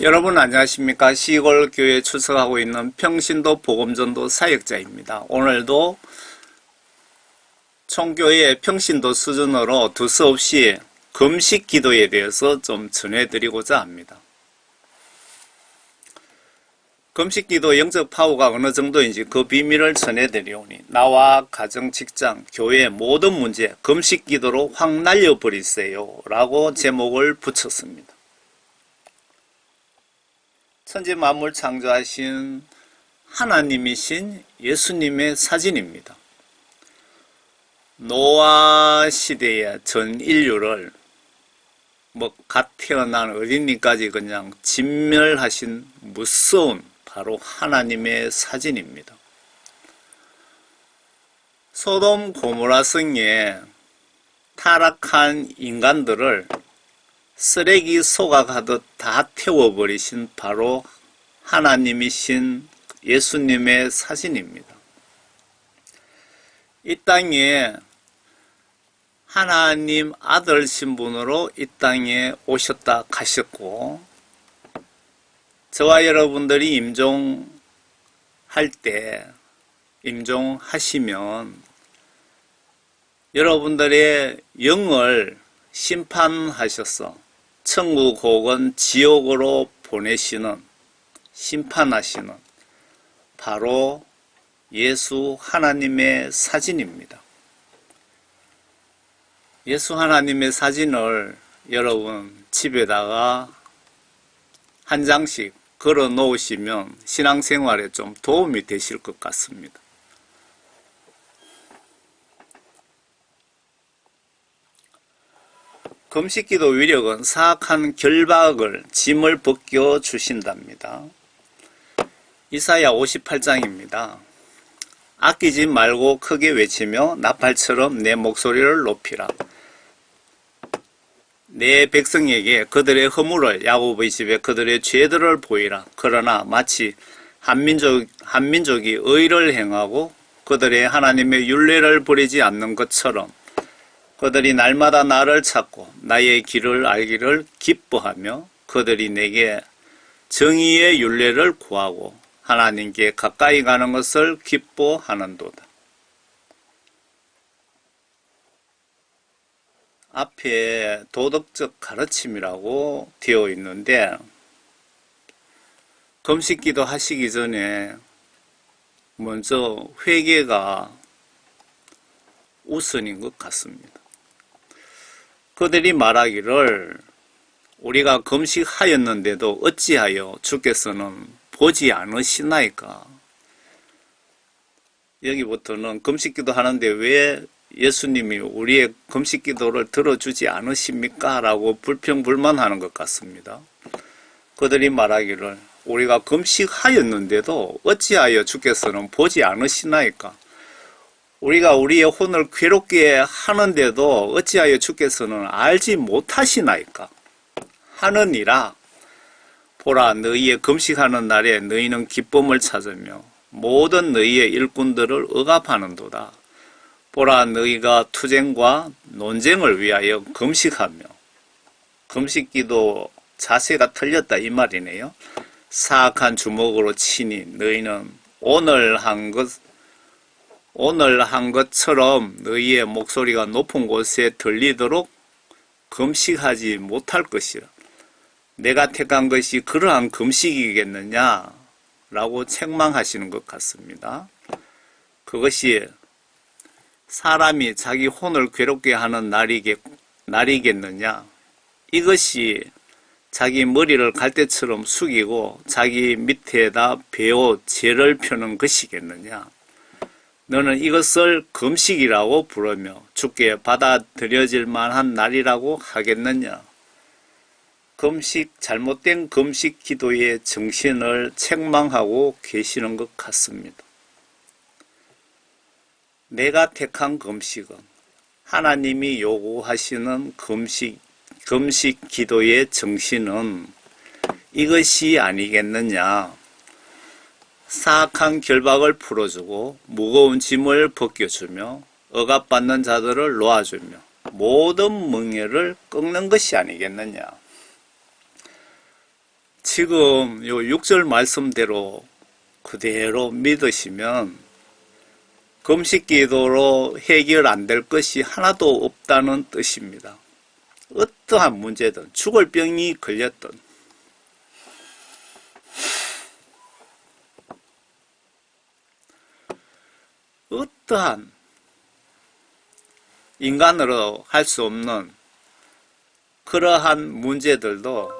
여러분 안녕하십니까? 시골교회에 출석하고 있는 평신도 복음전도 사역자입니다. 오늘도 총교회의 평신도 수준으로 두서없이 금식 기도에 대해서 좀 전해드리고자 합니다. 금식 기도 영적 파워가 어느 정도인지 그 비밀을 전해드리오니 나와 가정, 직장, 교회 모든 문제 금식 기도로 확 날려버리세요 라고 제목을 붙였습니다. 천지 만물 창조하신 하나님이신 예수님의 사진입니다. 노아 시대의 전 인류를 갓 태어난 어린이까지 그냥 진멸하신 무서운 바로 하나님의 사진입니다. 소돔 고모라 성에 타락한 인간들을 쓰레기 소각하듯 다 태워버리신 바로 하나님이신 예수님의 사진입니다. 이 땅에 하나님 아들 신분으로 이 땅에 오셨다 가셨고, 저와 여러분들이 임종할 때, 임종하시면 여러분들의 영을 심판하셔서 천국 혹은 지옥으로 보내시는, 심판하시는 바로 예수 하나님의 사진입니다. 예수 하나님의 사진을 여러분 집에다가 한 장씩 걸어 놓으시면 신앙생활에 좀 도움이 되실 것 같습니다. 금식기도 위력은 사악한 결박을 짐을 벗겨 주신답니다. 이사야 58장입니다. 아끼지 말고 크게 외치며 나팔처럼 내 목소리를 높이라. 내 백성에게 그들의 허물을, 야곱의 집에 그들의 죄들을 보이라. 그러나 마치 한민족이 의를 행하고 그들의 하나님의 율례를 버리지 않는 것처럼 그들이 날마다 나를 찾고 나의 길을 알기를 기뻐하며 그들이 내게 정의의 율례를 구하고 하나님께 가까이 가는 것을 기뻐하는도다. 앞에 도덕적 가르침이라고 되어 있는데, 금식기도 하시기 전에 먼저 회개가 우선인 것 같습니다. 그들이 말하기를 우리가 금식하였는데도 어찌하여 주께서는 보지 않으시나이까. 여기부터는 금식기도 하는데 왜 예수님이 우리의 금식기도를 들어주지 않으십니까? 라고 불평불만하는 것 같습니다. 그들이 말하기를 우리가 금식하였는데도 어찌하여 주께서는 보지 않으시나이까. 우리가 우리의 혼을 괴롭게 하는데도 어찌하여 주께서는 알지 못하시나이까. 하느니라. 보라, 너희의 금식하는 날에 너희는 기쁨을 찾으며 모든 너희의 일꾼들을 억압하는도다. 보라, 너희가 투쟁과 논쟁을 위하여 금식하며, 금식기도 자세가 틀렸다 이 말이네요. 사악한 주먹으로 치니 너희는 오늘 한 것처럼 너희의 목소리가 높은 곳에 들리도록 금식하지 못할 것이라. 내가 택한 것이 그러한 금식이겠느냐? 라고 책망하시는 것 같습니다. 그것이 사람이 자기 혼을 괴롭게 하는 날이겠느냐? 이것이 자기 머리를 갈대처럼 숙이고 자기 밑에다 베어 죄를 펴는 것이겠느냐? 너는 이것을 금식이라고 부르며 주께 받아들여질 만한 날이라고 하겠느냐? 금식, 잘못된 금식 기도의 정신을 책망하고 계시는 것 같습니다. 내가 택한 금식은 하나님이 요구하시는 금식 기도의 정신은 이것이 아니겠느냐? 사악한 결박을 풀어주고 무거운 짐을 벗겨주며 억압받는 자들을 놓아주며 모든 멍에를 꺾는 것이 아니겠느냐? 지금 요 6절 말씀대로 그대로 믿으시면 금식 기도로 해결 안 될 것이 하나도 없다는 뜻입니다. 어떠한 문제든 죽을 병이 걸렸든 어떠한 인간으로 할 수 없는 그러한 문제들도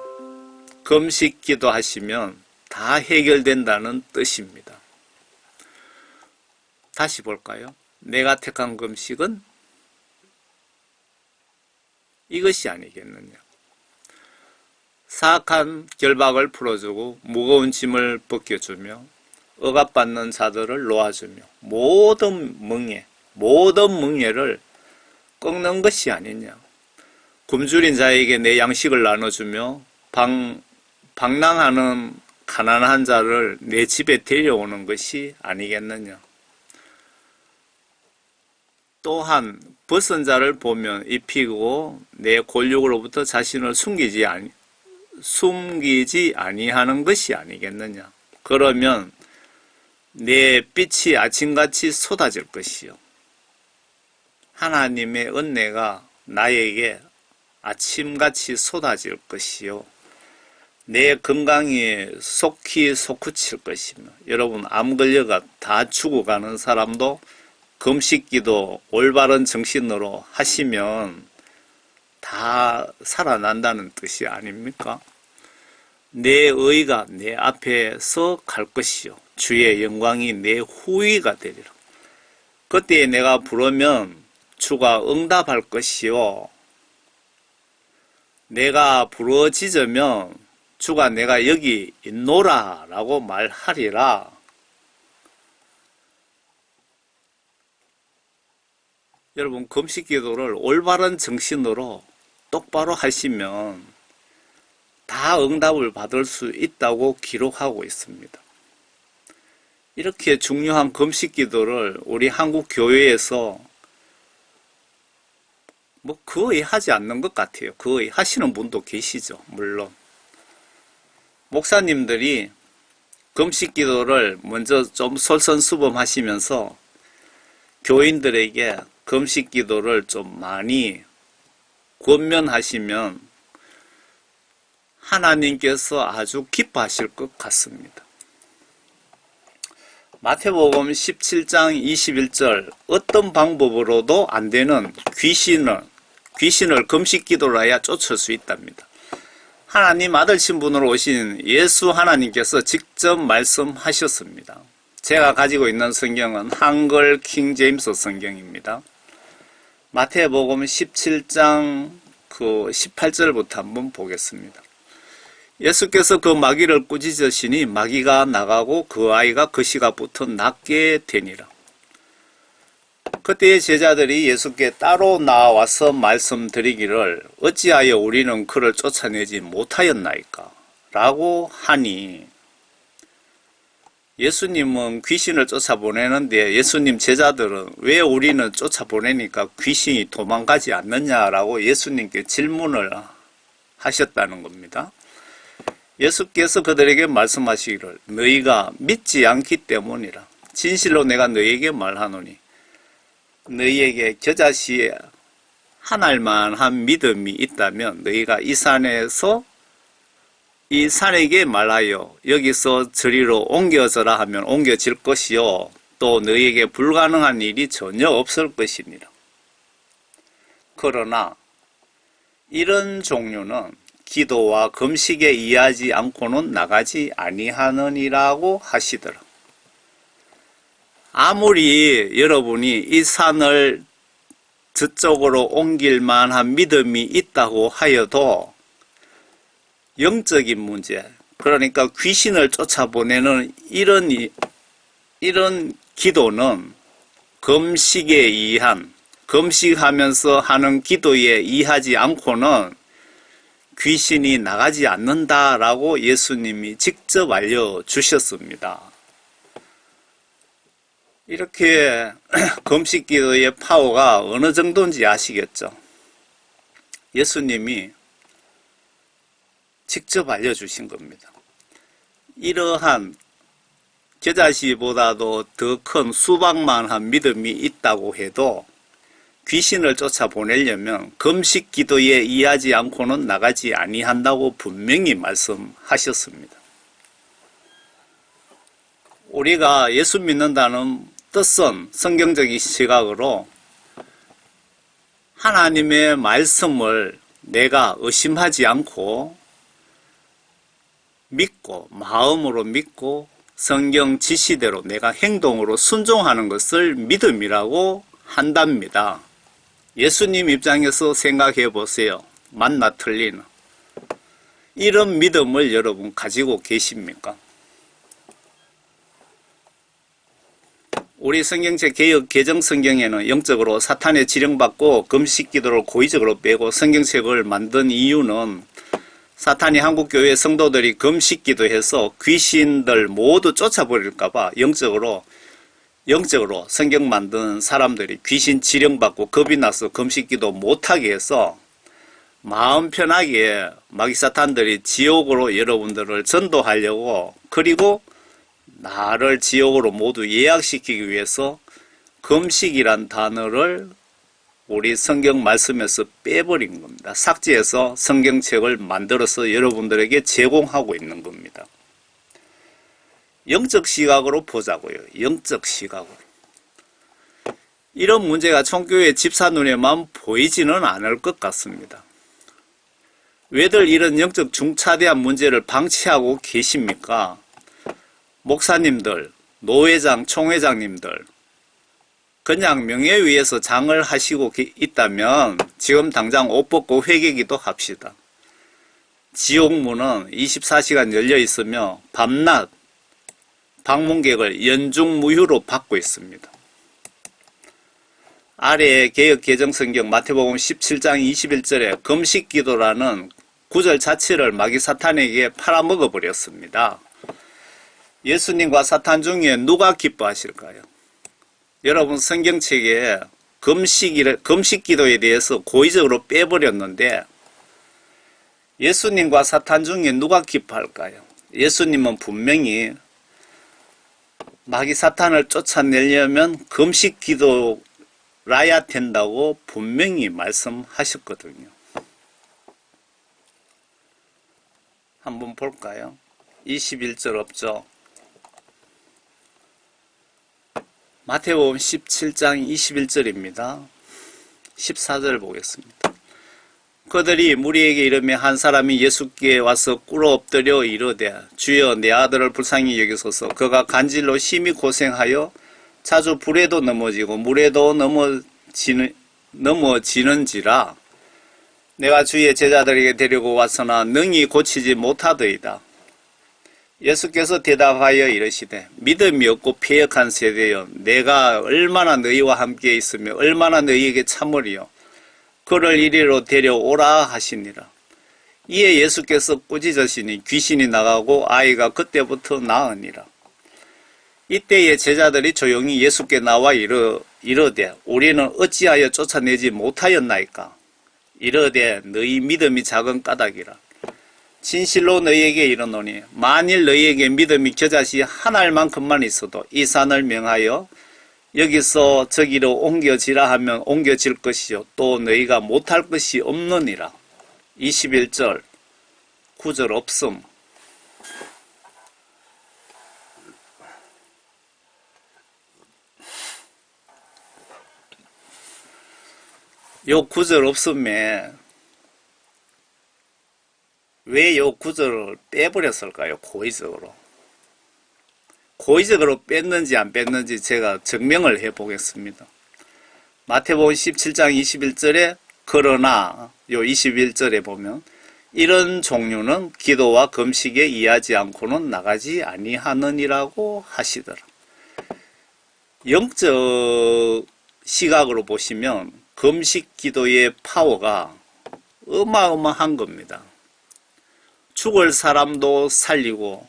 금식 기도하시면 다 해결된다는 뜻입니다. 다시 볼까요? 내가 택한 금식은 이것이 아니겠느냐. 사악한 결박을 풀어주고 무거운 짐을 벗겨주며 억압받는 자들을 놓아주며 모든 멍에를 꺾는 것이 아니냐. 굶주린 자에게 내 양식을 나눠주며 방랑하는 가난한 자를 내 집에 데려오는 것이 아니겠느냐. 또한 벗은 자를 보면 입히고 내 골육으로부터 자신을 숨기지 아니하는 것이 아니겠느냐. 그러면 내 빛이 아침같이 쏟아질 것이요. 하나님의 은혜가 나에게 아침같이 쏟아질 것이요. 내 건강이 속히 솟구칠 것이며, 여러분 암 걸려가 다 죽어가는 사람도 금식기도 올바른 정신으로 하시면 다 살아난다는 뜻이 아닙니까? 내 의가 내 앞에서 갈 것이요. 주의 영광이 내 후위가 되리라. 그때 내가 부르면 주가 응답할 것이요. 내가 부르짖으면 주가 내가 여기 있노라 라고 말하리라. 여러분 금식 기도를 올바른 정신으로 똑바로 하시면 다 응답을 받을 수 있다고 기록하고 있습니다. 이렇게 중요한 금식 기도를 우리 한국 교회에서 거의 하지 않는 것 같아요. 거의 하시는 분도 계시죠. 물론 목사님들이 금식 기도를 먼저 좀 솔선수범하시면서 교인들에게 금식 기도를 좀 많이 권면하시면 하나님께서 아주 기뻐하실 것 같습니다. 마태복음 17장 21절 어떤 방법으로도 안 되는 귀신을 금식 기도로 해야 쫓을 수 있답니다. 하나님 아들 신분으로 오신 예수 하나님께서 직접 말씀하셨습니다. 제가 가지고 있는 성경은 한글 킹 제임스 성경입니다. 마태복음 17장 18절부터 한번 보겠습니다. 예수께서 그 마귀를 꾸짖으시니 마귀가 나가고 그 아이가 그 시각부터 낫게 되니라. 그때의 제자들이 예수께 따로 나와서 말씀드리기를 어찌하여 우리는 그를 쫓아내지 못하였나이까? 라고 하니 예수님은 귀신을 쫓아보내는데 예수님 제자들은 왜 우리는 쫓아보내니까 귀신이 도망가지 않느냐라고 예수님께 질문을 하셨다는 겁니다. 예수께서 그들에게 말씀하시기를 너희가 믿지 않기 때문이라. 진실로 내가 너희에게 말하노니 너희에게 겨자씨에 한 알만한 믿음이 있다면 너희가 이 산에게 말하여 여기서 저리로 옮겨져라 하면 옮겨질 것이요 또 너희에게 불가능한 일이 전혀 없을 것이니라. 그러나 이런 종류는 기도와 금식에 의하지 않고는 나가지 아니하느니라고 하시더라. 아무리 여러분이 이 산을 저쪽으로 옮길 만한 믿음이 있다고 하여도 영적인 문제, 그러니까 귀신을 쫓아보내는 이런 기도는 금식에 의한, 금식하면서 하는 기도에 의하지 않고는 귀신이 나가지 않는다라고 예수님이 직접 알려주셨습니다. 이렇게 금식 기도의 파워가 어느 정도인지 아시겠죠? 예수님이 직접 알려주신 겁니다. 이러한 겨자씨보다도 더 큰 수박만한 믿음이 있다고 해도 귀신을 쫓아보내려면 금식 기도에 의하지 않고는 나가지 아니한다고 분명히 말씀하셨습니다. 우리가 예수 믿는다는 뜻은 성경적인 시각으로 하나님의 말씀을 내가 의심하지 않고 믿고 마음으로 믿고 성경 지시대로 내가 행동으로 순종하는 것을 믿음이라고 한답니다. 예수님 입장에서 생각해 보세요. 맞나 틀리나? 이런 믿음을 여러분 가지고 계십니까? 우리 성경책 개역 개정 성경에는 영적으로 사탄의 지령받고 금식 기도를 고의적으로 빼고 성경책을 만든 이유는 사탄이 한국교회 성도들이 금식 기도해서 귀신들 모두 쫓아버릴까봐 영적으로 성경 만든 사람들이 귀신 지령받고 겁이 나서 금식 기도 못하게 해서 마음 편하게 마귀 사탄들이 지옥으로 여러분들을 전도하려고 그리고 나를 지옥으로 모두 예약시키기 위해서 금식이란 단어를 우리 성경 말씀에서 빼버린 겁니다. 삭제해서 성경책을 만들어서 여러분들에게 제공하고 있는 겁니다. 영적 시각으로 보자고요. 영적 시각으로. 이런 문제가 총교회 집사 눈에만 보이지는 않을 것 같습니다. 왜들 이런 영적 중차대한 문제를 방치하고 계십니까? 목사님들, 노회장, 총회장님들 그냥 명예위에서 장을 하시고 있다면 지금 당장 옷 벗고 회개기도 합시다. 지옥문은 24시간 열려 있으며 밤낮 방문객을 연중무휴로 받고 있습니다. 아래에 개역 개정 성경 마태복음 17장 21절에 금식기도라는 구절 자체를 마귀 사탄에게 팔아먹어 버렸습니다. 예수님과 사탄 중에 누가 기뻐하실까요? 여러분 성경책에 금식기도에 대해서 고의적으로 빼버렸는데 예수님과 사탄 중에 누가 기뻐할까요? 예수님은 분명히 마귀 사탄을 쫓아내려면 금식기도라야 된다고 분명히 말씀하셨거든요. 한번 볼까요? 21절 없죠? 마태복음 17장 21절입니다. 14절 보겠습니다. 그들이 무리에게 이르며 한 사람이 예수께 와서 꿇어 엎드려 이르되 주여 내 아들을 불쌍히 여기소서. 그가 간질로 심히 고생하여 자주 불에도 넘어지고 물에도 넘어지는지라 내가 주의 제자들에게 데리고 왔으나 능히 고치지 못하더이다. 예수께서 대답하여 이르시되 믿음이 없고 패역한 세대여 내가 얼마나 너희와 함께 있으며 얼마나 너희에게 참으리요. 그를 이리로 데려오라 하시니라. 이에 예수께서 꾸짖으시니 귀신이 나가고 아이가 그때부터 나으니라. 이때에 제자들이 조용히 예수께 나와 이르되 우리는 어찌하여 쫓아내지 못하였나이까. 이르되 너희 믿음이 작은 까닭이라. 진실로 너희에게 이르노니 만일 너희에게 믿음이 겨자씨 한 알만큼만 있어도 이 산을 명하여 여기서 저기로 옮겨지라 하면 옮겨질 것이요 또 너희가 못할 것이 없느니라. 21절 9절 없음. 요 9절 없음에 왜 요 구절을 빼버렸을까요? 고의적으로 뺐는지 안 뺐는지 제가 증명을 해 보겠습니다. 마태복음 17장 21절에 그러나 요 21절에 보면 이런 종류는 기도와 금식에 이하지 않고는 나가지 아니하느니라고 하시더라. 영적 시각으로 보시면 금식 기도의 파워가 어마어마한 겁니다. 죽을 사람도 살리고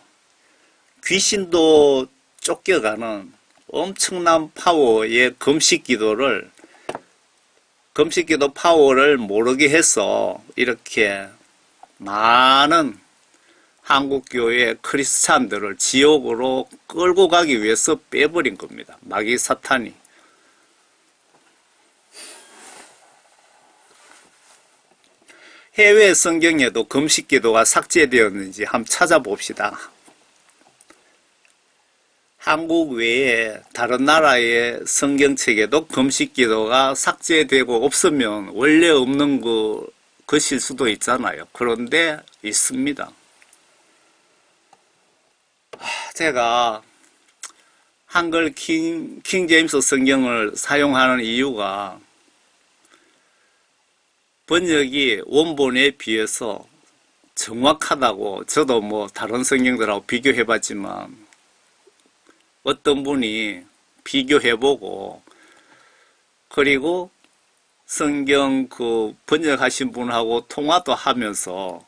귀신도 쫓겨가는 엄청난 파워의 금식기도 파워를 모르게 해서 이렇게 많은 한국교회 크리스찬들을 지옥으로 끌고 가기 위해서 빼버린 겁니다. 마귀 사탄이. 해외 성경에도 금식기도가 삭제되었는지 한번 찾아봅시다. 한국 외에 다른 나라의 성경책에도 금식기도가 삭제되고 없으면 원래 없는 것일 수도 있잖아요. 그런데 있습니다. 제가 한글 킹 제임스 성경을 사용하는 이유가 번역이 원본에 비해서 정확하다고, 저도 뭐 다른 성경들하고 비교해봤지만 어떤 분이 비교해보고, 그리고 성경 번역하신 분하고 통화도 하면서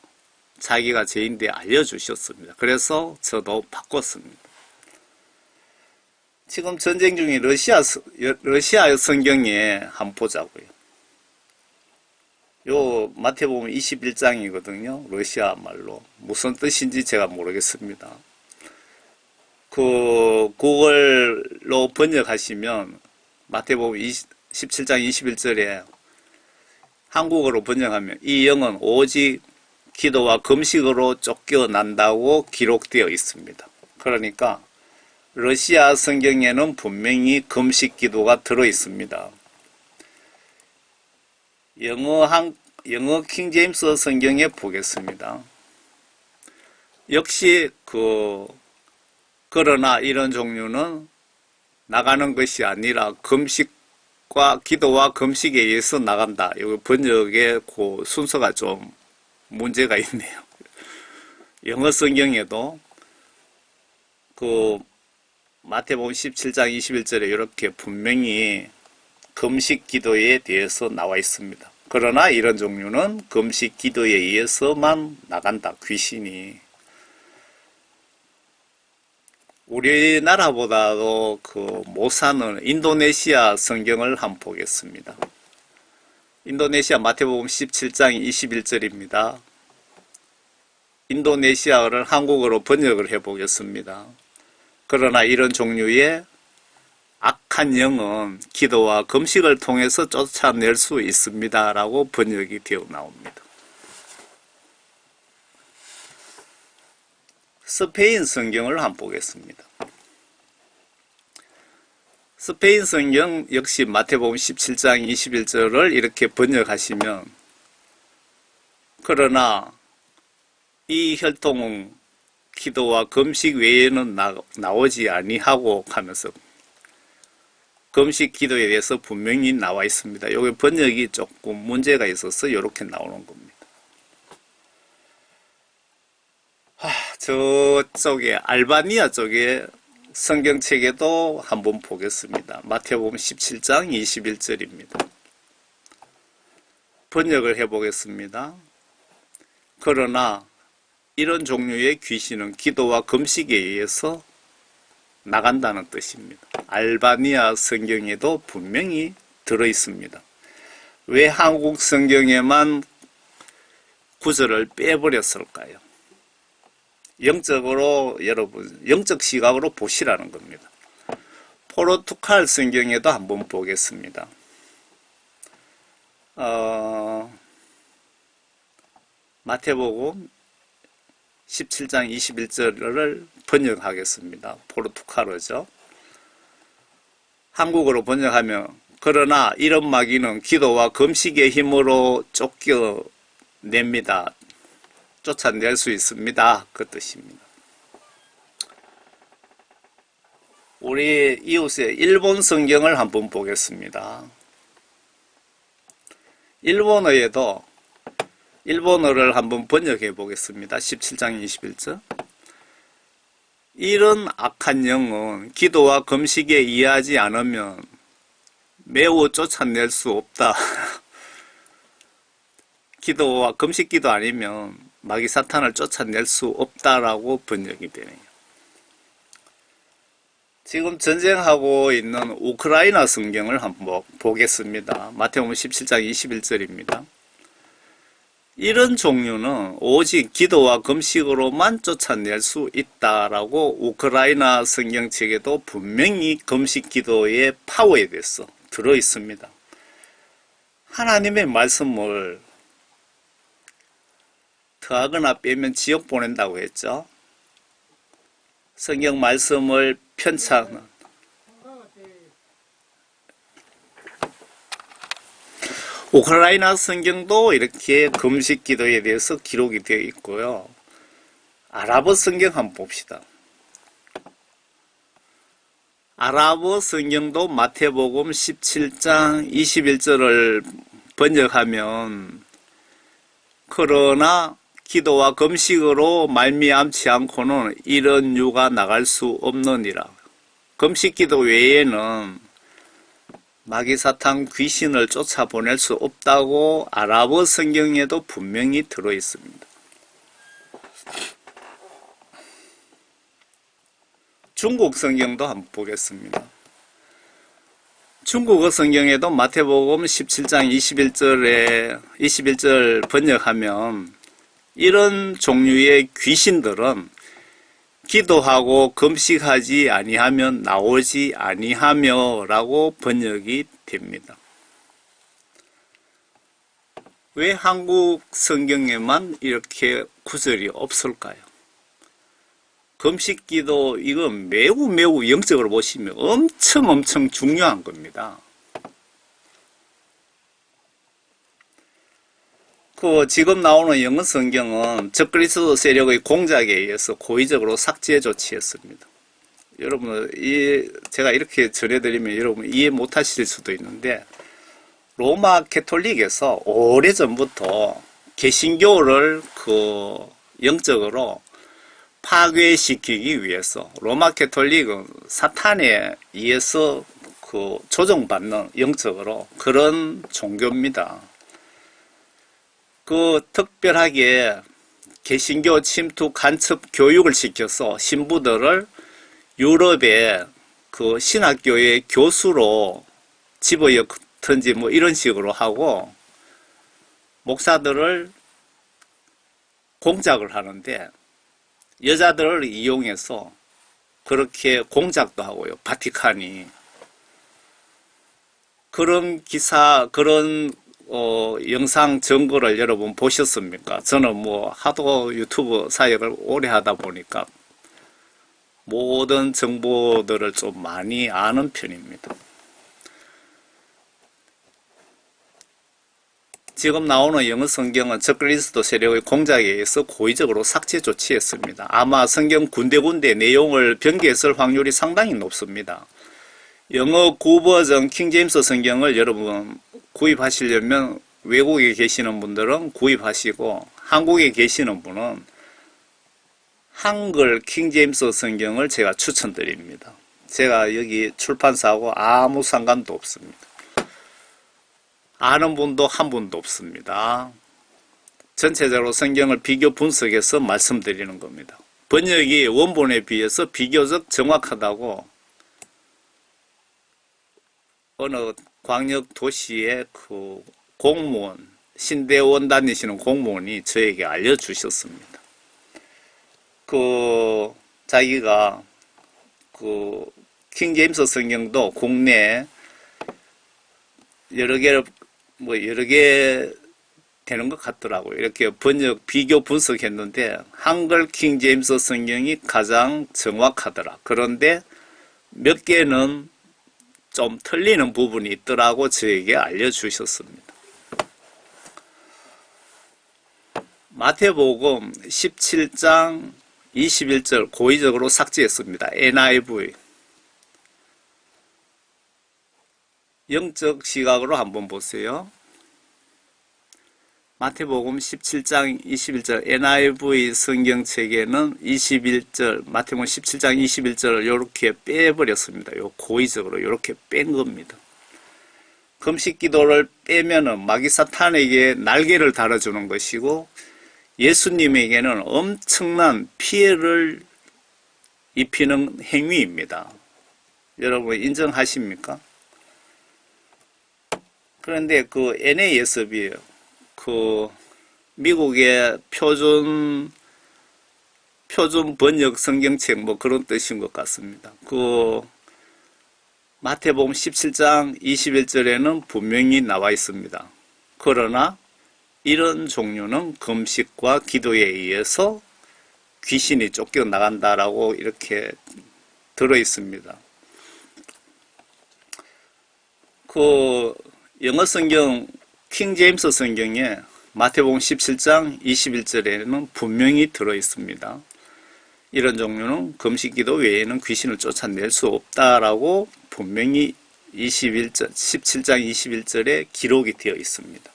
자기가 제인데 알려주셨습니다. 그래서 저도 바꿨습니다. 지금 전쟁 중인 러시아 성경에 한번 보자고요. 요 마태복음 21장이거든요. 러시아 말로. 무슨 뜻인지 제가 모르겠습니다. 구글로 번역하시면 마태복음 17장 21절에 한국어로 번역하면 이 영은 오직 기도와 금식으로 쫓겨난다고 기록되어 있습니다. 그러니까 러시아 성경에는 분명히 금식 기도가 들어 있습니다. 영어 킹 제임스 성경에 보겠습니다. 역시 그러나 이런 종류는 나가는 것이 아니라 금식과 기도와 금식에 의해서 나간다. 여기 번역의 순서가 좀 문제가 있네요. 영어 성경에도 마태복음 17장 21절에 이렇게 분명히 금식 기도에 대해서 나와 있습니다. 그러나 이런 종류는 금식 기도에 의해서만 나간다. 귀신이. 우리나라보다도 못 사는 인도네시아 성경을 한번 보겠습니다. 인도네시아 마태복음 17장 21절입니다. 인도네시아어를 한국어로 번역을 해보겠습니다. 그러나 이런 종류의 악한 영은 기도와 금식을 통해서 쫓아낼 수 있습니다. 라고 번역이 되어 나옵니다. 스페인 성경을 한번 보겠습니다. 스페인 성경 역시 마태복음 17장 21절을 이렇게 번역하시면 그러나 이 혈통은 기도와 금식 외에는 나오지 아니하고 하면서 금식 기도에 대해서 분명히 나와 있습니다. 여기 번역이 조금 문제가 있어서 이렇게 나오는 겁니다. 저쪽에 알바니아 쪽에 성경책에도 한번 보겠습니다. 마태복음 17장 21절입니다. 번역을 해보겠습니다. 그러나 이런 종류의 귀신은 기도와 금식에 의해서 나간다는 뜻입니다. 알바니아 성경에도 분명히 들어있습니다. 왜 한국 성경에만 구절을 빼버렸을까요? 영적으로 여러분 영적 시각으로 보시라는 겁니다. 포르투갈 성경에도 한번 보겠습니다. 마태복음 17장 21절을 번역하겠습니다. 포르투갈어죠. 한국어로 번역하면 그러나 이런 마귀는 기도와 금식의 힘으로 쫓겨냅니다. 쫓아낼 수 있습니다. 그 뜻입니다. 우리 이웃의 일본 성경을 한번 보겠습니다. 일본어에도 일본어를 한번 번역해 보겠습니다. 17장 21절. 이런 악한 영은 기도와 금식에 의하지 않으면 매우 쫓아낼 수 없다. 기도와 금식기도 아니면 마귀 사탄을 쫓아낼 수 없다라고 번역이 되네요. 지금 전쟁하고 있는 우크라이나 성경을 한번 보겠습니다. 마태복음 17장 21절입니다. 이런 종류는 오직 기도와 금식으로만 쫓아낼 수 있다라고 우크라이나 성경책에도 분명히 금식 기도의 파워에 대해서 들어 있습니다. 하나님의 말씀을 더하거나 빼면 지옥 보낸다고 했죠. 성경 말씀을 편찬하는 우크라이나 성경도 이렇게 금식 기도에 대해서 기록이 되어 있고요. 아랍어 성경 한번 봅시다. 아랍어 성경도 마태복음 17장 21절을 번역하면 그러나 기도와 금식으로 말미암지 않고는 이런 유가 나갈 수 없느니라. 금식 기도 외에는 마귀사탄 귀신을 쫓아보낼 수 없다고 아랍어 성경에도 분명히 들어 있습니다. 중국 성경도 한번 보겠습니다. 중국어 성경에도 마태복음 17장 21절 번역하면 이런 종류의 귀신들은 기도하고 금식하지 아니하면 나오지 아니하며 라고 번역이 됩니다. 왜 한국 성경에만 이렇게 구절이 없을까요? 금식 기도 이건 매우 영적으로 보시면 엄청 중요한 겁니다. 지금 나오는 영어 성경은 적그리스도 세력의 공작에 의해서 고의적으로 삭제 조치했습니다. 여러분, 제가 이렇게 전해드리면 여러분 이해 못하실 수도 있는데 로마 캐톨릭에서 오래전부터 개신교를 영적으로 파괴시키기 위해서 로마 캐톨릭은 사탄에 의해서 조종받는 영적으로 그런 종교입니다. 특별하게 개신교 침투 간첩 교육을 시켜서 신부들을 유럽의 신학교의 교수로 집어넣든지 이런 식으로 하고 목사들을 공작을 하는데 여자들을 이용해서 그렇게 공작도 하고요. 바티칸이. 그런 기사, 그런 영상 증거를 여러분 보셨습니까? 저는 하도 유튜브 사역을 오래 하다 보니까 모든 정보들을 좀 많이 아는 편입니다. 지금 나오는 영어 성경은 적그리스도 세력의 공작에 의해서 고의적으로 삭제 조치했습니다. 아마 성경 군데군데 내용을 변개했을 확률이 상당히 높습니다. 영어 구버전 킹제임스 성경을 여러분 구입하시려면 외국에 계시는 분들은 구입하시고 한국에 계시는 분은 한글 킹제임스 성경을 제가 추천드립니다. 제가 여기 출판사하고 아무 상관도 없습니다. 아는 분도 한 분도 없습니다. 전체적으로 성경을 비교 분석해서 말씀드리는 겁니다. 번역이 원본에 비해서 비교적 정확하다고 어느 광역 도시의 공무원, 신대원 다니시는 공무원이 저에게 알려주셨습니다. 자기가 킹제임스 성경도 국내에 여러 개 되는 것 같더라고요. 이렇게 비교 분석했는데 한글 킹제임스 성경이 가장 정확하더라. 그런데 몇 개는 좀 틀리는 부분이 있더라고 저에게 알려주셨습니다. 마태복음 17장 21절 고의적으로 삭제했습니다. NIV. 영적 시각으로 한번 보세요. 마태복음 17장 21절 NIV 성경책에는 21절 마태복음 17장 21절을 이렇게 빼버렸습니다. 요 고의적으로 이렇게 뺀 겁니다. 금식 기도를 빼면은 마귀 사탄에게 날개를 달아주는 것이고 예수님에게는 엄청난 피해를 입히는 행위입니다. 여러분 인정하십니까? 그런데 NASB 미국의 표준 번역 성경책 뭐 그런 뜻인 것 같습니다. 그 마태복음 17장 21절에는 분명히 나와 있습니다. 그러나 이런 종류는 금식과 기도에 의해서 귀신이 쫓겨나간다라고 이렇게 들어 있습니다. 그 영어 성경 킹 제임스 성경에 마태복음 17장 21절에는 분명히 들어 있습니다. 이런 종류는 금식 기도 외에는 귀신을 쫓아낼 수 없다라고 분명히 17장 21절에 기록이 되어 있습니다.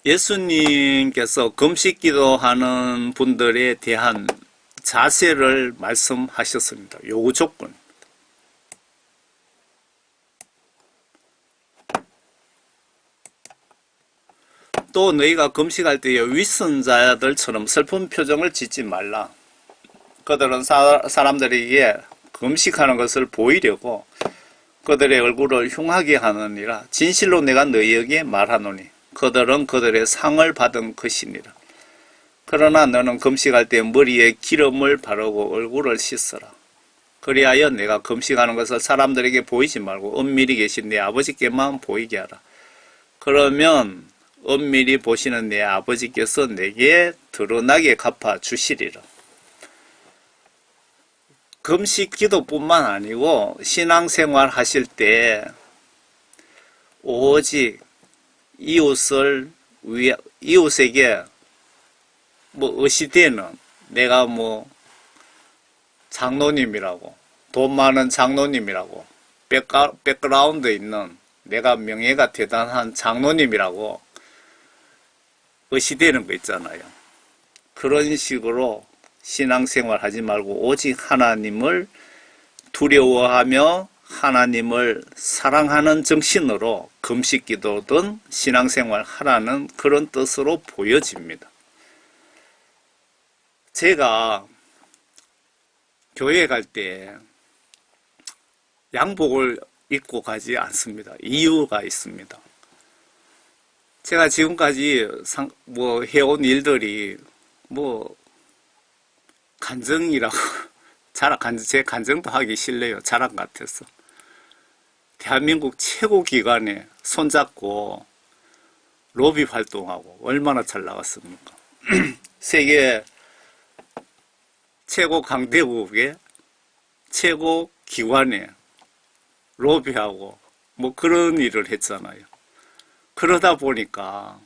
예수님께서 금식 기도하는 분들에 대한 자세를 말씀하셨습니다. 요구 조건. 또 너희가 금식할 때에 윗선자들처럼 슬픈 표정을 짓지 말라. 그들은 사람들에게 금식하는 것을 보이려고 그들의 얼굴을 흉하게 하느니라. 진실로 내가 너희에게 말하노니 그들은 그들의 상을 받은 것이니라. 그러나 너는 금식할 때 머리에 기름을 바르고 얼굴을 씻어라. 그리하여 내가 금식하는 것을 사람들에게 보이지 말고 은밀히 계신 내 아버지께만 보이게 하라. 그러면 은밀히 보시는 내 아버지께서 내게 드러나게 갚아 주시리라. 금식 기도뿐만 아니고 신앙생활 하실 때 오직 이웃에게 의시되는 내가 장로님이라고 돈 많은 장로님이라고 백그라운드 있는 내가 명예가 대단한 장로님이라고 의시되는 거 있잖아요. 그런 식으로 신앙생활 하지 말고 오직 하나님을 두려워하며 하나님을 사랑하는 정신으로 금식기도든 신앙생활 하라는 그런 뜻으로 보여집니다. 제가 교회 갈 때 양복을 입고 가지 않습니다. 이유가 있습니다. 제가 지금까지 해온 일들이 간증이라고 제 간증도 하기 싫네요. 자랑 같아서. 대한민국 최고 기관에 손잡고 로비 활동하고 얼마나 잘 나갔습니까? 세계 최고 강대국의 최고 기관에 로비하고 그런 일을 했잖아요. 그러다 보니까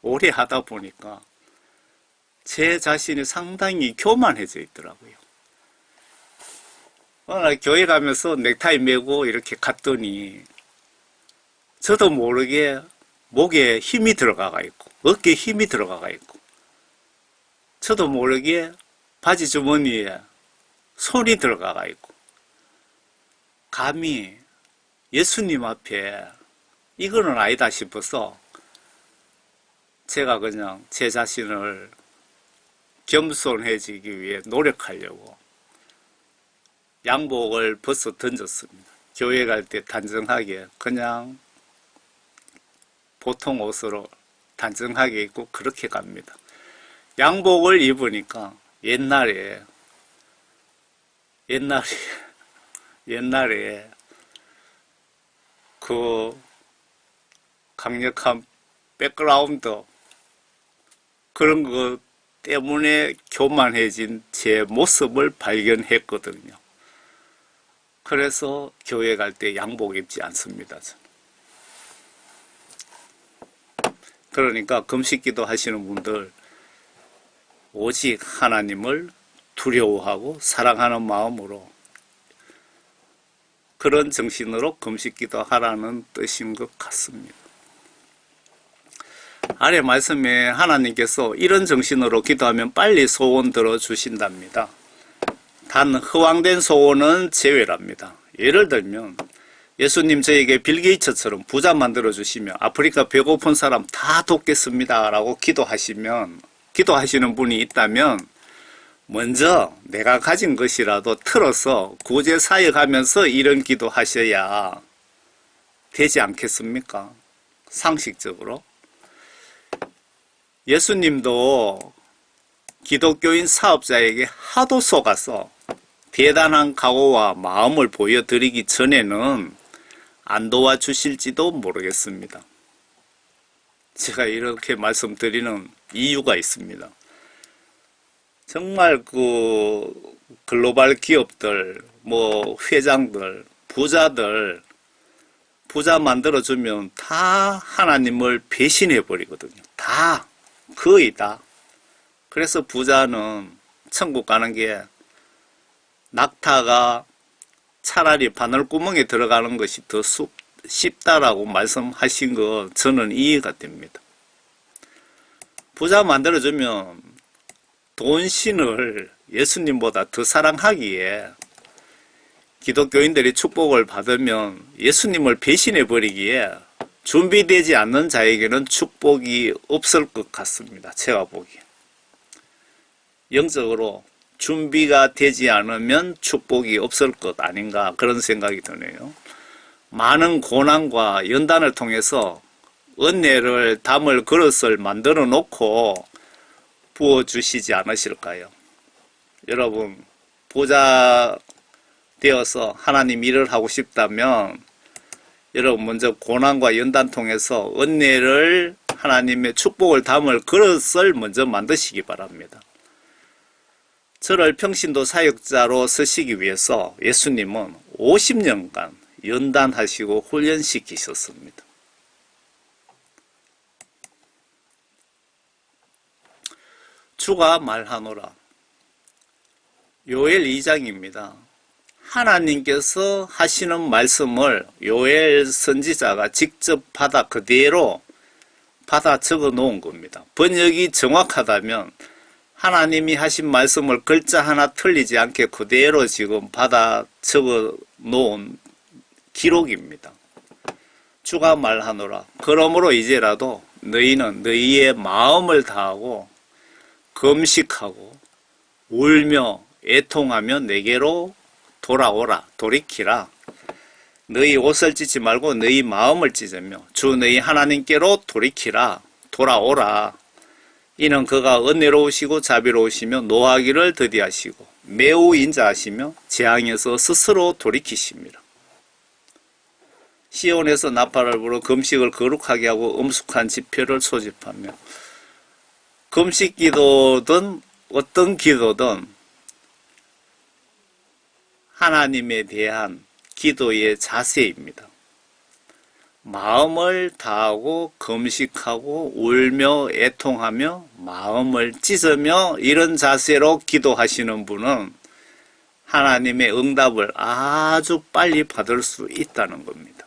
오래 하다 보니까 제 자신이 상당히 교만해져 있더라고요. 오늘 교회 가면서 넥타이 메고 이렇게 갔더니 저도 모르게 목에 힘이 들어가가 있고 어깨에 힘이 들어가가 있고 저도 모르게 바지 주머니에 손이 들어가가 있고 감히 예수님 앞에 이거는 아니다 싶어서 제가 그냥 제 자신을 겸손해지기 위해 노력하려고 양복을 벗어 던졌습니다. 교회 갈 때 단정하게 그냥 보통 옷으로 단정하게 입고 그렇게 갑니다. 양복을 입으니까 옛날에 그 강력한 백그라운드 그런 것 때문에 교만해진 제 모습을 발견했거든요. 그래서 교회 갈 때 양복 입지 않습니다. 저는. 그러니까 금식기도 하시는 분들 오직 하나님을 두려워하고 사랑하는 마음으로 그런 정신으로 금식기도 하라는 뜻인 것 같습니다. 아래 말씀에 하나님께서 이런 정신으로 기도하면 빨리 소원 들어주신답니다. 단 허황된 소원은 제외랍니다. 예를 들면 예수님 저에게 빌 게이츠처럼 부자 만들어주시며 아프리카 배고픈 사람 다 돕겠습니다 라고 기도하시는 분이 있다면 먼저 내가 가진 것이라도 틀어서 구제 사역하면서 이런 기도 하셔야 되지 않겠습니까? 상식적으로. 예수님도 기독교인 사업자에게 하도 속아서 대단한 각오와 마음을 보여드리기 전에는 안 도와주실지도 모르겠습니다. 제가 이렇게 말씀드리는 이유가 있습니다. 정말 그 글로벌 기업들, 회장들, 부자들, 부자 만들어주면 다 하나님을 배신해버리거든요. 다, 거의 다. 그래서 부자는 천국 가는 게 낙타가 차라리 바늘구멍에 들어가는 것이 더 쉽다라고 말씀하신 거 저는 이해가 됩니다. 부자 만들어주면 돈신을 예수님보다 더 사랑하기에 기독교인들이 축복을 받으면 예수님을 배신해버리기에 준비되지 않는 자에게는 축복이 없을 것 같습니다. 제가 보기에. 영적으로 준비가 되지 않으면 축복이 없을 것 아닌가 그런 생각이 드네요. 많은 고난과 연단을 통해서 은혜를 담을 그릇을 만들어 놓고 부어주시지 않으실까요? 여러분, 부자 되어서 하나님 일을 하고 싶다면 여러분 먼저 고난과 연단 통해서 은혜를 하나님의 축복을 담을 그릇을 먼저 만드시기 바랍니다. 저를 평신도 사역자로 쓰시기 위해서 예수님은 50년간 연단하시고 훈련시키셨습니다. 주가 말하노라. 요엘 2장입니다. 하나님께서 하시는 말씀을 요엘 선지자가 직접 그대로 받아 적어 놓은 겁니다. 번역이 정확하다면 하나님이 하신 말씀을 글자 하나 틀리지 않게 그대로 지금 받아 적어 놓은 기록입니다. 주가 말하노라. 그러므로 이제라도 너희는 너희의 마음을 다하고 금식하고 울며 애통하며 내게로 돌아오라. 돌이키라. 너희 옷을 찢지 말고 너희 마음을 찢으며 주 너희 하나님께로 돌이키라. 돌아오라. 이는 그가 은혜로우시고 자비로우시며 노하기를 더디하시고 매우 인자하시며 재앙에서 스스로 돌이키십니다. 시온에서 나팔을 불어 금식을 거룩하게 하고 엄숙한 지표를 소집하며 금식 기도든 어떤 기도든 하나님에 대한 기도의 자세입니다. 마음을 다하고 금식하고 울며 애통하며 마음을 찢으며 이런 자세로 기도하시는 분은 하나님의 응답을 아주 빨리 받을 수 있다는 겁니다.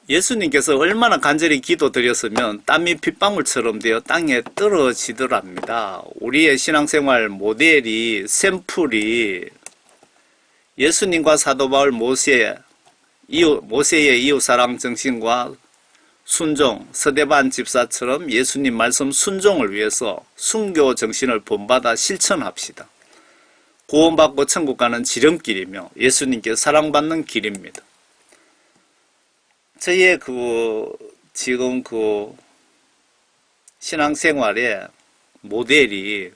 예수님께서 얼마나 간절히 기도드렸으면 땀이 핏방울처럼 되어 땅에 떨어지더랍니다. 우리의 신앙생활 모델이 샘플이 예수님과 사도 바울 모세의 이웃사랑 정신과 순종, 스데반 집사처럼 예수님 말씀 순종을 위해서 순교 정신을 본받아 실천합시다. 구원받고 천국 가는 지름길이며 예수님께 사랑받는 길입니다. 저의 지금 신앙생활의 모델이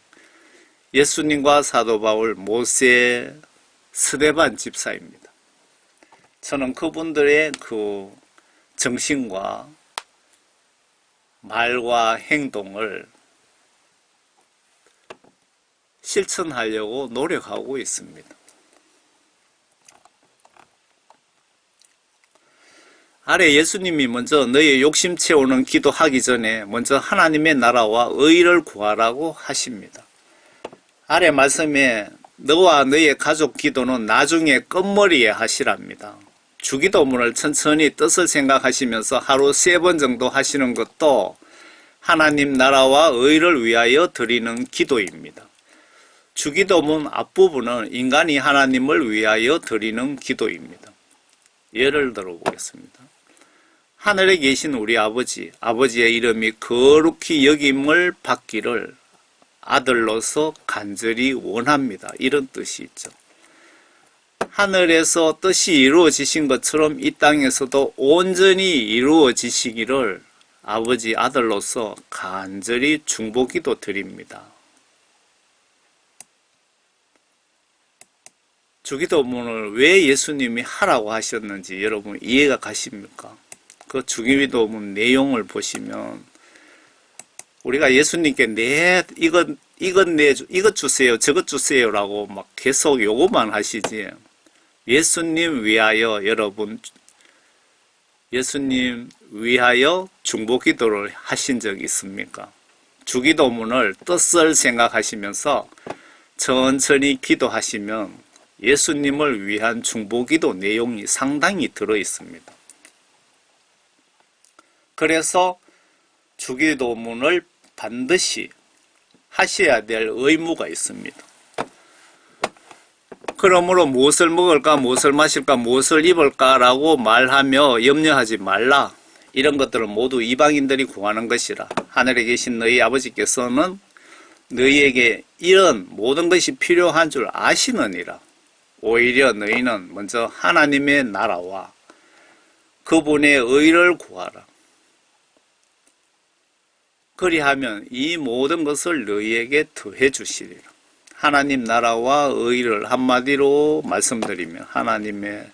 예수님과 사도 바울, 모세, 스데반 집사입니다. 저는 그분들의 정신과 말과 행동을 실천하려고 노력하고 있습니다. 아래 예수님이 먼저 너의 욕심 채우는 기도하기 전에 먼저 하나님의 나라와 의를 구하라고 하십니다. 아래 말씀에 너와 너의 가족 기도는 나중에 끝머리에 하시랍니다. 주기도문을 천천히 뜻을 생각하시면서 하루 3번 정도 하시는 것도 하나님 나라와 의를 위하여 드리는 기도입니다. 주기도문 앞부분은 인간이 하나님을 위하여 드리는 기도입니다. 예를 들어 보겠습니다. 하늘에 계신 우리 아버지의 이름이 거룩히 여김을 받기를 아들로서 간절히 원합니다. 이런 뜻이 있죠. 하늘에서 뜻이 이루어지신 것처럼 이 땅에서도 온전히 이루어지시기를 아버지 아들로서 간절히 중보기도 드립니다. 주기도문을 왜 예수님이 하라고 하셨는지 여러분 이해가 가십니까? 그 주기도문 내용을 보시면 우리가 예수님께 이것 주세요, 저것 주세요라고 막 계속 요구만 하시지. 예수님 위하여 여러분, 예수님 위하여 중보기도를 하신 적이 있습니까? 주기도문을 뜻을 생각하시면서 천천히 기도하시면 예수님을 위한 중보기도 내용이 상당히 들어 있습니다. 그래서 주기도문을 반드시 하셔야 될 의무가 있습니다. 그러므로 무엇을 먹을까, 무엇을 마실까, 무엇을 입을까 라고 말하며 염려하지 말라. 이런 것들은 모두 이방인들이 구하는 것이라. 하늘에 계신 너희 아버지께서는 너희에게 이런 모든 것이 필요한 줄 아시느니라. 오히려 너희는 먼저 하나님의 나라와 그분의 의를 구하라. 그리하면 이 모든 것을 너희에게 더해 주시리라. 하나님 나라와 의를 한마디로 말씀드리면 하나님의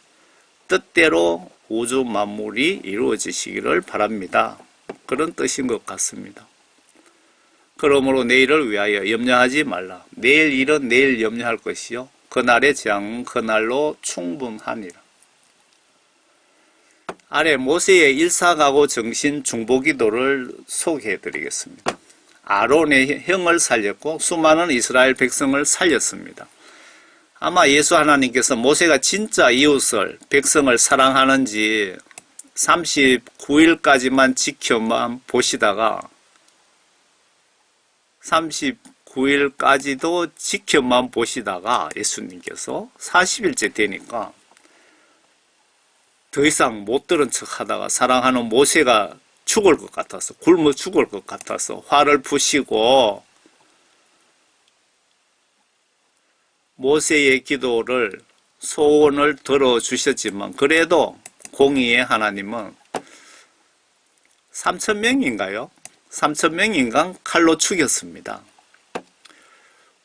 뜻대로 우주 만물이 이루어지시기를 바랍니다. 그런 뜻인 것 같습니다. 그러므로 내일을 위하여 염려하지 말라. 내일 일은 내일 염려할 것이요 그날의 재앙은 그날로 충분하니라. 아래 모세의 일사가고 정신 중보기도를 소개해 드리겠습니다. 아론의 형을 살렸고 수많은 이스라엘 백성을 살렸습니다. 아마 예수 하나님께서 모세가 진짜 이웃을, 백성을 사랑하는지 39일까지만 지켜만 보시다가 39일까지도 지켜만 보시다가 예수님께서 40일째 되니까 더 이상 못 들은 척 하다가 사랑하는 모세가 죽을 것 같아서, 굶어 죽을 것 같아서 화를 푸시고 모세의 기도를, 소원을 들어주셨지만 그래도 공의의 하나님은 3,000명인가요? 3,000명인가 칼로 죽였습니다.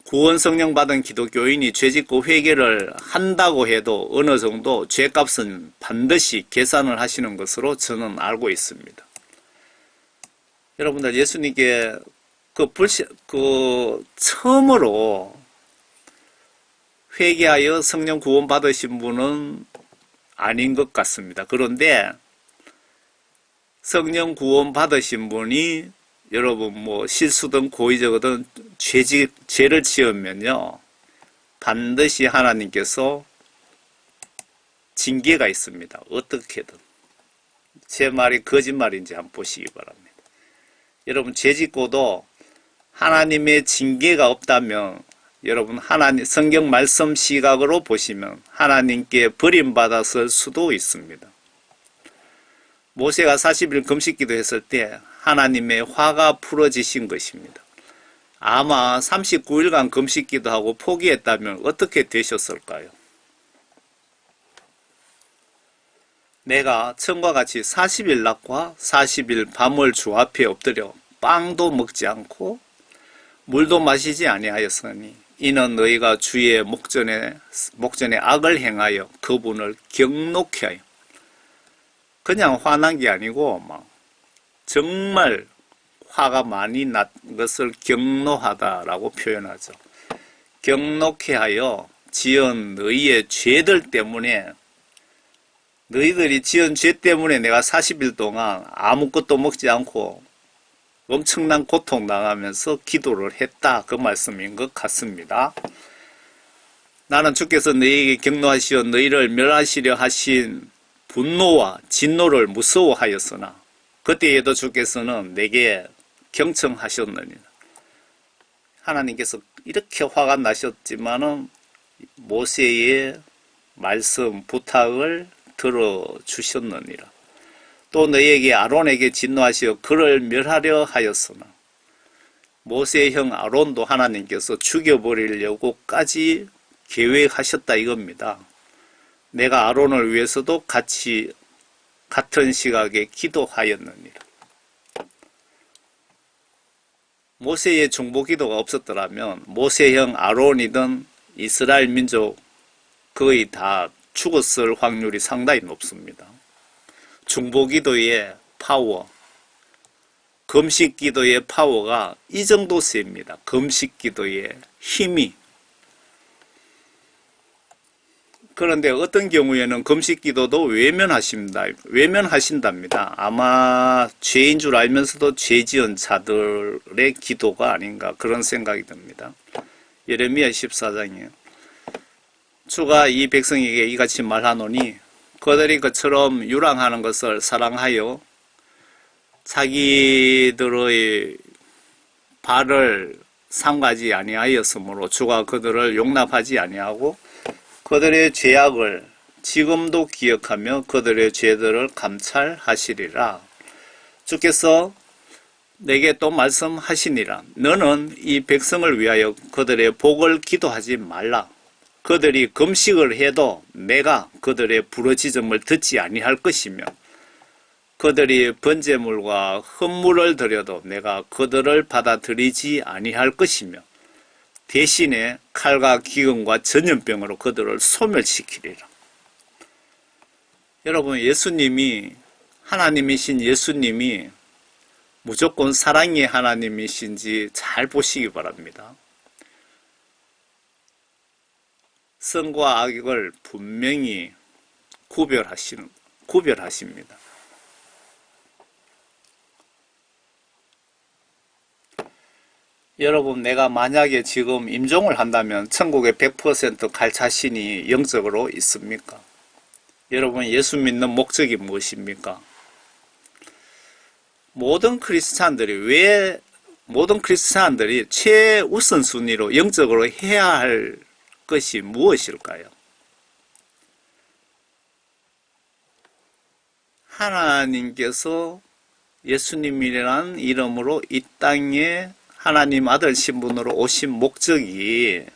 구원 성령 받은 기독교인이 죄짓고 회개를 한다고 해도 어느 정도 죄값은 반드시 계산을 하시는 것으로 저는 알고 있습니다. 여러분들 예수님께 처음으로 회개하여 성령 구원 받으신 분은 아닌 것 같습니다. 그런데 성령 구원 받으신 분이 여러분 실수든 고의적이든 죄를 지으면요 반드시 하나님께서 징계가 있습니다. 어떻게든. 제 말이 거짓말인지 한번 보시기 바랍니다. 여러분 죄짓고도 하나님의 징계가 없다면 여러분 성경 말씀 시각으로 보시면 하나님께 버림받았을 수도 있습니다. 모세가 40일 금식기도 했을 때 하나님의 화가 풀어지신 것입니다. 아마 39일간 금식기도 하고 포기했다면 어떻게 되셨을까요? 내가 처음과 같이 40일 낮과 40일 밤을 주 앞에 엎드려 빵도 먹지 않고 물도 마시지 아니하였으니 이는 너희가 주의 목전에 악을 행하여 그분을 경노케 하여, 그냥 화난 게 아니고 정말 화가 많이 난 것을 경노하다라고 표현하죠. 경노케 하여 지은 너희의 죄들 때문에, 너희들이 지은 죄 때문에 내가 40일 동안 아무것도 먹지 않고 엄청난 고통당하면서 기도를 했다, 그 말씀인 것 같습니다. 나는 주께서 너희에게 경노하시어 너희를 멸하시려 하신 분노와 진노를 무서워하였으나 그때에도 주께서는 내게 경청하셨느니라. 하나님께서 이렇게 화가 나셨지만은 모세의 말씀 부탁을 들어주셨느니라. 또 너에게 아론에게 진노하시어 그를 멸하려 하였으나 모세의 형 아론도 하나님께서 죽여버리려고까지 계획하셨다 이겁니다. 내가 아론을 위해서도 같은 시각에 기도하였느니라. 모세의 중보 기도가 없었더라면 모세의 형 아론이든 이스라엘 민족 거의 다 죽었을 확률이 상당히 높습니다. 중보 기도의 파워, 금식 기도의 파워가 이 정도 셉니다. 금식 기도의 힘이. 그런데 어떤 경우에는 금식 기도도 외면하신답니다. 아마 죄인 줄 알면서도 죄 지은 자들의 기도가 아닌가 그런 생각이 듭니다. 예레미야 14장이에요. 주가 이 백성에게 이같이 말하노니 그들이 그처럼 유랑하는 것을 사랑하여 자기들의 발을 삼가지 아니하였으므로 주가 그들을 용납하지 아니하고 그들의 죄악을 지금도 기억하며 그들의 죄들을 감찰하시리라. 주께서 내게 또 말씀하시니라. 너는 이 백성을 위하여 그들의 복을 기도하지 말라. 그들이 금식을 해도 내가 그들의 부르짖음을 듣지 아니할 것이며 그들이 번제물과 헌물을 드려도 내가 그들을 받아들이지 아니할 것이며 대신에 칼과 기근과 전염병으로 그들을 소멸시키리라. 여러분, 하나님이신 예수님이 무조건 사랑의 하나님이신지 잘 보시기 바랍니다. 선과 악을 분명히 구별하십니다. 여러분, 내가 만약에 지금 임종을 한다면 천국에 100% 갈 자신이 영적으로 있습니까? 여러분, 예수 믿는 목적이 무엇입니까? 모든 크리스찬들이 최우선순위로 영적으로 해야 할 것이 무엇일까요? 하나님께서 예수님이라는 이름으로 이 땅에 하나님 아들 신분으로 오신 목적이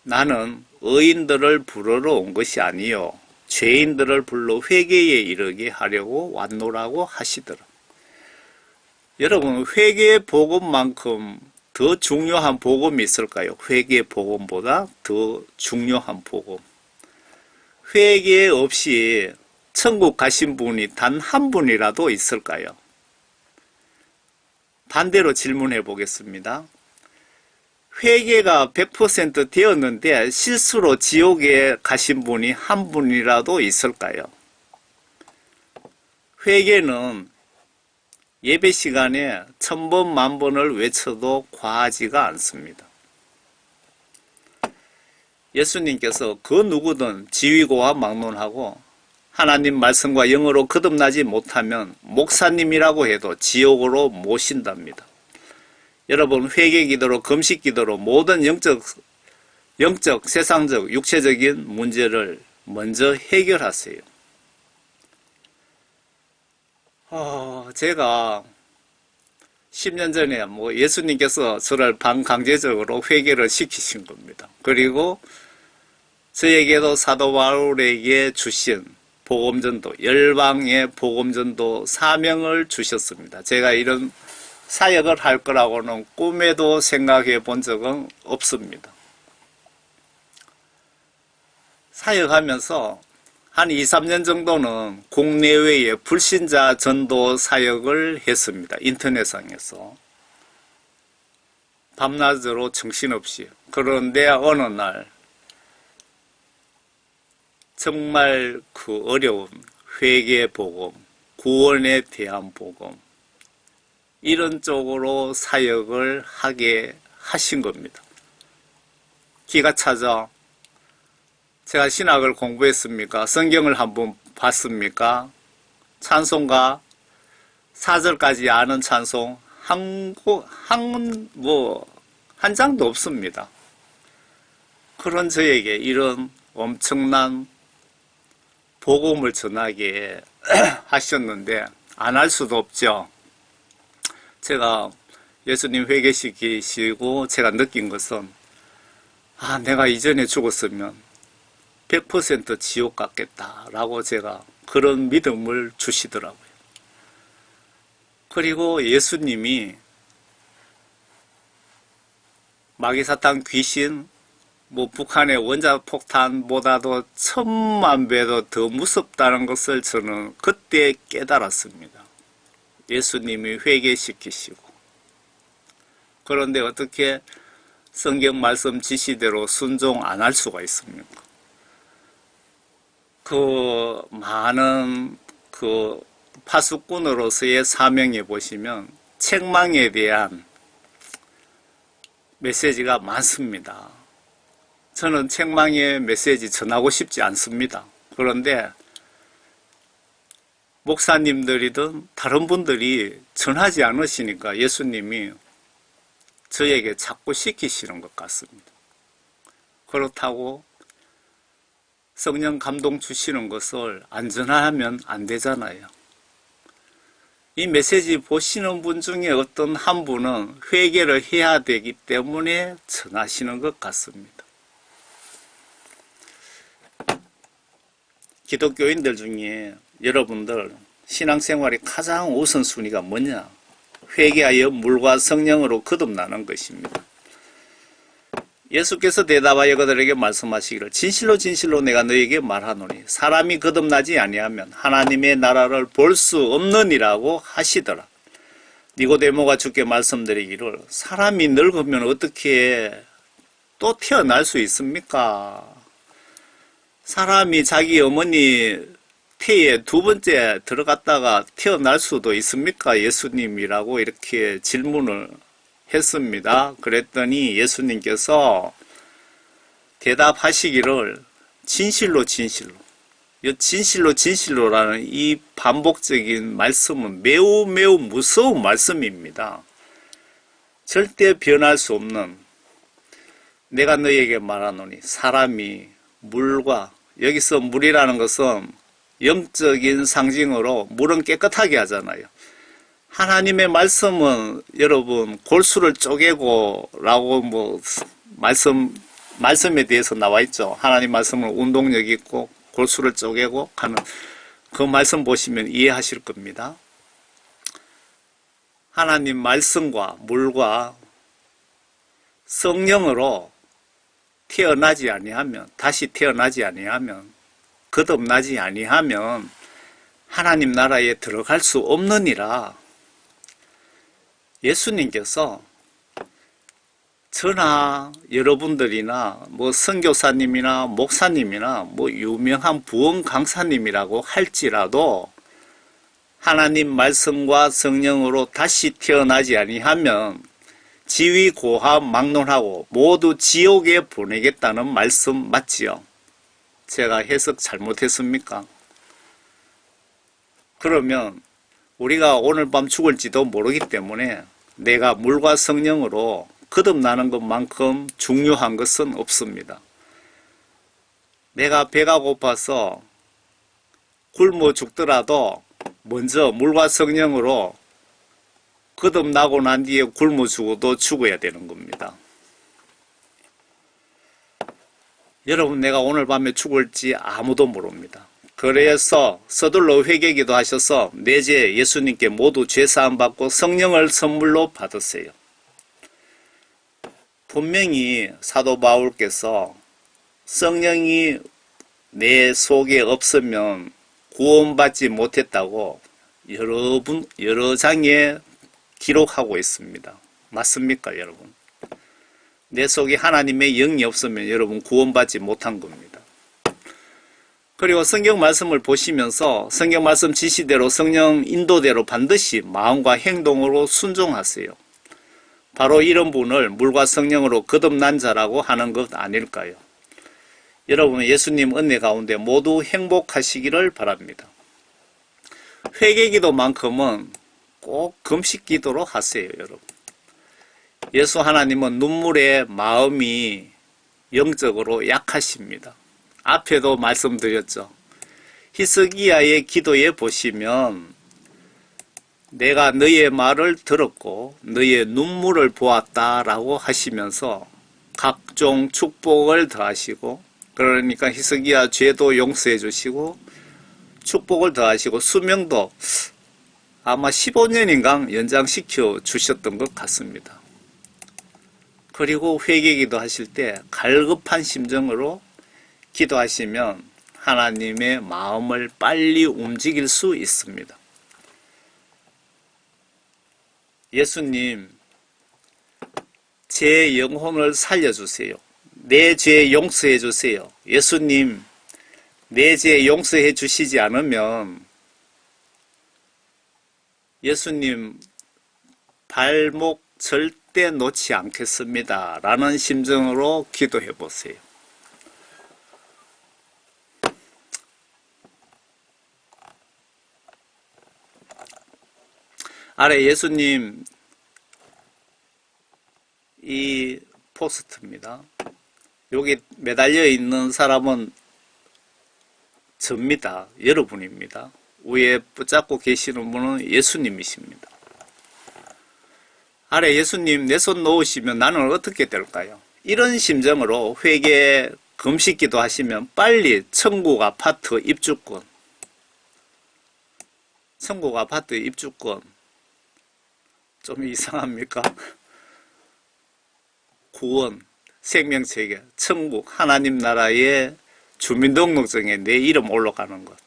나는 의인들을 부르러 온 것이 아니요 죄인들을 불러 회개에 이르게 하려고 왔노라고 하시더라. 여러분, 회개의 복음만큼 더 중요한 복음이 있을까요? 회개의 복음보다 더 중요한 복음. 회개 없이 천국 가신 분이 단 한 분이라도 있을까요? 반대로 질문해 보겠습니다. 회개가 100% 되었는데 실수로 지옥에 가신 분이 한 분이라도 있을까요? 회개는 예배 시간에 1000번, 10,000번을 외쳐도 과하지가 않습니다. 예수님께서 그 누구든 지위고와 막론하고 하나님 말씀과 영어로 거듭나지 못하면 목사님이라고 해도 지옥으로 모신답니다. 여러분, 회개 기도로, 금식 기도로 모든 영적, 세상적, 육체적인 문제를 먼저 해결하세요. 제가 10년 전에 예수님께서 저를 반강제적으로 회개를 시키신 겁니다. 그리고 저에게도 사도 바울에게 주신 복음전도, 열방의 복음전도 사명을 주셨습니다. 제가 이런 사역을 할 거라고는 꿈에도 생각해 본 적은 없습니다. 사역하면서 한 2, 3년 정도는 국내외에 불신자 전도 사역을 했습니다. 인터넷상에서. 밤낮으로 정신없이. 그런데 어느 날 정말 그 어려운 회개 복음, 구원에 대한 복음, 이런 쪽으로 사역을 하게 하신 겁니다. 기가 차죠. 제가 신학을 공부했습니까? 성경을 한번 봤습니까? 찬송가 4절까지 아는 찬송 한 장도 없습니다. 그런 저에게 이런 엄청난 복음을 전하기에 하셨는데 안 할 수도 없죠. 제가 예수님 회개시키시고 제가 느낀 것은 내가 이전에 죽었으면 100% 지옥 갔겠다라고 제가 그런 믿음을 주시더라고요. 그리고 예수님이 마귀사탄 귀신, 북한의 원자폭탄보다도 1000만 배도 더 무섭다는 것을 저는 그때 깨달았습니다. 예수님이 회개시키시고. 그런데 어떻게 성경 말씀 지시대로 순종 안 할 수가 있습니까? 그 많은 파수꾼으로서의 사명에 보시면 책망에 대한 메시지가 많습니다. 저는 책망의 메시지 전하고 싶지 않습니다. 그런데 목사님들이든 다른 분들이 전하지 않으시니까 예수님이 저에게 자꾸 시키시는 것 같습니다. 그렇다고 성령 감동 주시는 것을 안 전하면 안 되잖아요. 이 메시지 보시는 분 중에 어떤 한 분은 회개를 해야 되기 때문에 전하시는 것 같습니다. 기독교인들 중에 여러분들 신앙생활의 가장 우선순위가 뭐냐? 회개하여 물과 성령으로 거듭나는 것입니다. 예수께서 대답하여 그들에게 말씀하시기를 진실로 진실로 내가 너에게 말하노니 사람이 거듭나지 아니하면 하나님의 나라를 볼 수 없느니라고 하시더라. 니고데모가 주께 말씀드리기를 사람이 늙으면 어떻게 또 태어날 수 있습니까? 사람이 자기 어머니 태에 두 번째 들어갔다가 태어날 수도 있습니까? 예수님이라고 이렇게 질문을 했습니다. 그랬더니 예수님께서 대답하시기를 진실로 진실로, 진실로 진실로라는 이 반복적인 말씀은 매우 매우 무서운 말씀입니다. 절대 변할 수 없는 내가 너에게 말하노니 사람이 물과, 여기서 물이라는 것은 영적인 상징으로 물은 깨끗하게 하잖아요. 하나님의 말씀은 여러분 골수를 쪼개고 라고 말씀에 대해서 나와 있죠. 하나님 말씀은 운동력 있고 골수를 쪼개고 하는 그 말씀 보시면 이해하실 겁니다. 하나님 말씀과 물과 성령으로 태어나지 아니하면, 다시 태어나지 아니하면, 거듭나지 아니하면 하나님 나라에 들어갈 수 없느니라. 예수님께서 저나 여러분들이나 선교사님이나 목사님이나 유명한 부흥 강사님이라고 할지라도 하나님 말씀과 성령으로 다시 태어나지 아니하면 지위 고하 막론하고 모두 지옥에 보내겠다는 말씀 맞지요? 제가 해석 잘못했습니까? 그러면 우리가 오늘 밤 죽을지도 모르기 때문에 내가 물과 성령으로 거듭나는 것만큼 중요한 것은 없습니다. 내가 배가 고파서 굶어 죽더라도 먼저 물과 성령으로 거듭나고 난 뒤에 굶어 죽어도 죽어야 되는 겁니다. 여러분, 내가 오늘 밤에 죽을지 아무도 모릅니다. 그래서 서둘러 회개기도 하셔서 내 죄 예수님께 모두 죄사함 받고 성령을 선물로 받으세요. 분명히 사도 바울께서 성령이 내 속에 없으면 구원받지 못했다고 여러 장에 기록하고 있습니다. 맞습니까, 여러분? 내 속에 하나님의 영이 없으면 여러분 구원받지 못한 겁니다. 그리고 성경 말씀을 보시면서 성경 말씀 지시대로 성령 인도대로 반드시 마음과 행동으로 순종하세요. 바로 이런 분을 물과 성령으로 거듭난 자라고 하는 것 아닐까요? 여러분, 예수님 은혜 가운데 모두 행복하시기를 바랍니다. 회개기도만큼은 꼭 금식기도로 하세요, 여러분. 예수 하나님은 눈물의 마음이 영적으로 약하십니다. 앞에도 말씀드렸죠. 히스기야의 기도에 보시면 내가 너의 말을 들었고 너의 눈물을 보았다라고 하시면서 각종 축복을 더하시고, 그러니까 히스기야 죄도 용서해 주시고 축복을 더하시고 수명도 아마 15년인가 연장시켜 주셨던 것 같습니다. 그리고 회개기도 하실 때 갈급한 심정으로 기도하시면 하나님의 마음을 빨리 움직일 수 있습니다. 예수님, 제 영혼을 살려주세요. 내 죄 용서해 주세요. 예수님, 내 죄 용서해 주시지 않으면 예수님 발목 절대 놓지 않겠습니다. 라는 심정으로 기도해 보세요. 아래 예수님 이 포스트입니다. 여기 매달려 있는 사람은 접니다. 여러분입니다. 위에 붙잡고 계시는 분은 예수님이십니다. 아래 예수님 내 손 놓으시면 나는 어떻게 될까요? 이런 심정으로 회개 금식기도 하시면 빨리 천국 아파트 입주권, 천국 아파트 입주권 좀 이상합니까? 구원, 생명체계, 천국, 하나님 나라의 주민등록증에 내 이름 올라가는 것.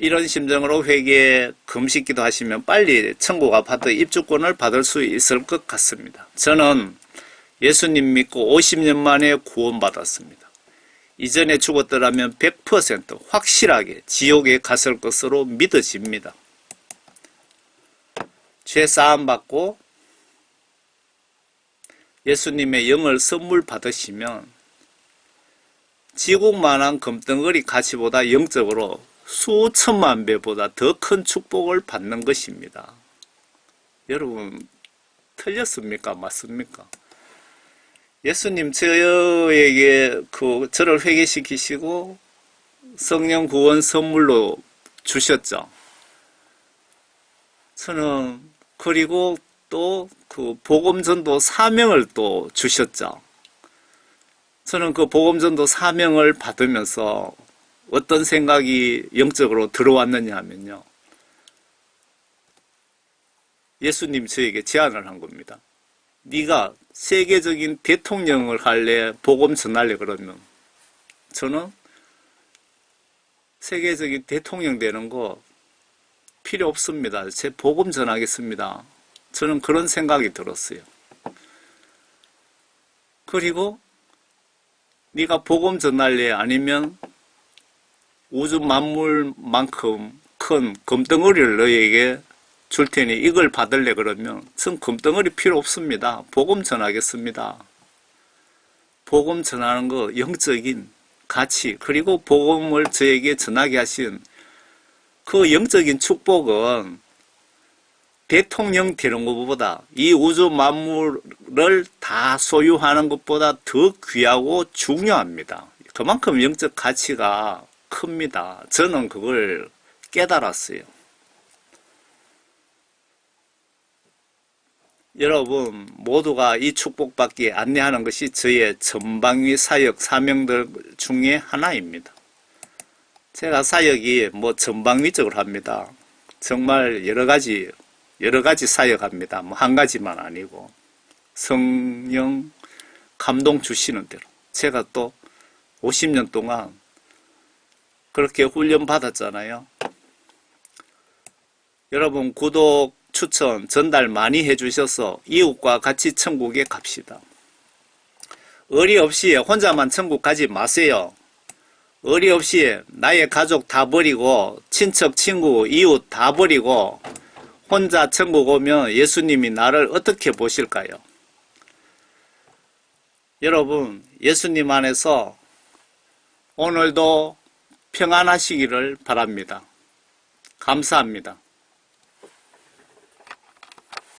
이런 심정으로 회개 금식기도 하시면 빨리 천국 아파트 입주권을 받을 수 있을 것 같습니다. 저는 예수님 믿고 50년 만에 구원받았습니다. 이전에 죽었더라면 100% 확실하게 지옥에 갔을 것으로 믿어집니다. 죄 사함 받고 예수님의 영을 선물 받으시면 지국만한 금덩어리 가치보다 영적으로 수천만 배보다 더 큰 축복을 받는 것입니다. 여러분 틀렸습니까? 맞습니까? 예수님 저에게 저를 회개시키시고 성령 구원 선물로 주셨죠. 저는 그리고 또 복음전도 사명을 또 주셨죠. 저는 그 복음전도 사명을 받으면서 어떤 생각이 영적으로 들어왔느냐 하면요. 예수님 저에게 제안을 한 겁니다. 네가 세계적인 대통령을 할래? 복음 전할래? 그러면 저는 세계적인 대통령 되는 거 필요 없습니다. 제 복음 전하겠습니다. 저는 그런 생각이 들었어요. 그리고 네가 복음 전할래? 아니면 우주 만물만큼 큰 금덩어리를 너에게 줄 테니 이걸 받을래? 그러면 전 금덩어리 필요 없습니다. 복음 전하겠습니다. 복음 전하는 거 영적인 가치, 그리고 복음을 저에게 전하게 하신 그 영적인 축복은 대통령 되는 것보다 이 우주 만물을 다 소유하는 것보다 더 귀하고 중요합니다. 그만큼 영적 가치가 큽니다. 저는 그걸 깨달았어요. 여러분 모두가 이 축복받기에 안내하는 것이 저의 전방위 사역 사명들 중에 하나입니다. 제가 사역이 전방위적으로 합니다. 정말 여러 가지 사역합니다. 한 가지만 아니고 성령 감동 주시는 대로 제가 또 50년 동안 그렇게 훈련 받았잖아요. 여러분 구독, 추천, 전달 많이 해주셔서 이웃과 같이 천국에 갑시다. 의리 없이 혼자만 천국 가지 마세요. 의리 없이 나의 가족 다 버리고 친척, 친구, 이웃 다 버리고 혼자 천국 오면 예수님이 나를 어떻게 보실까요? 여러분 예수님 안에서 오늘도 평안하시기를 바랍니다. 감사합니다.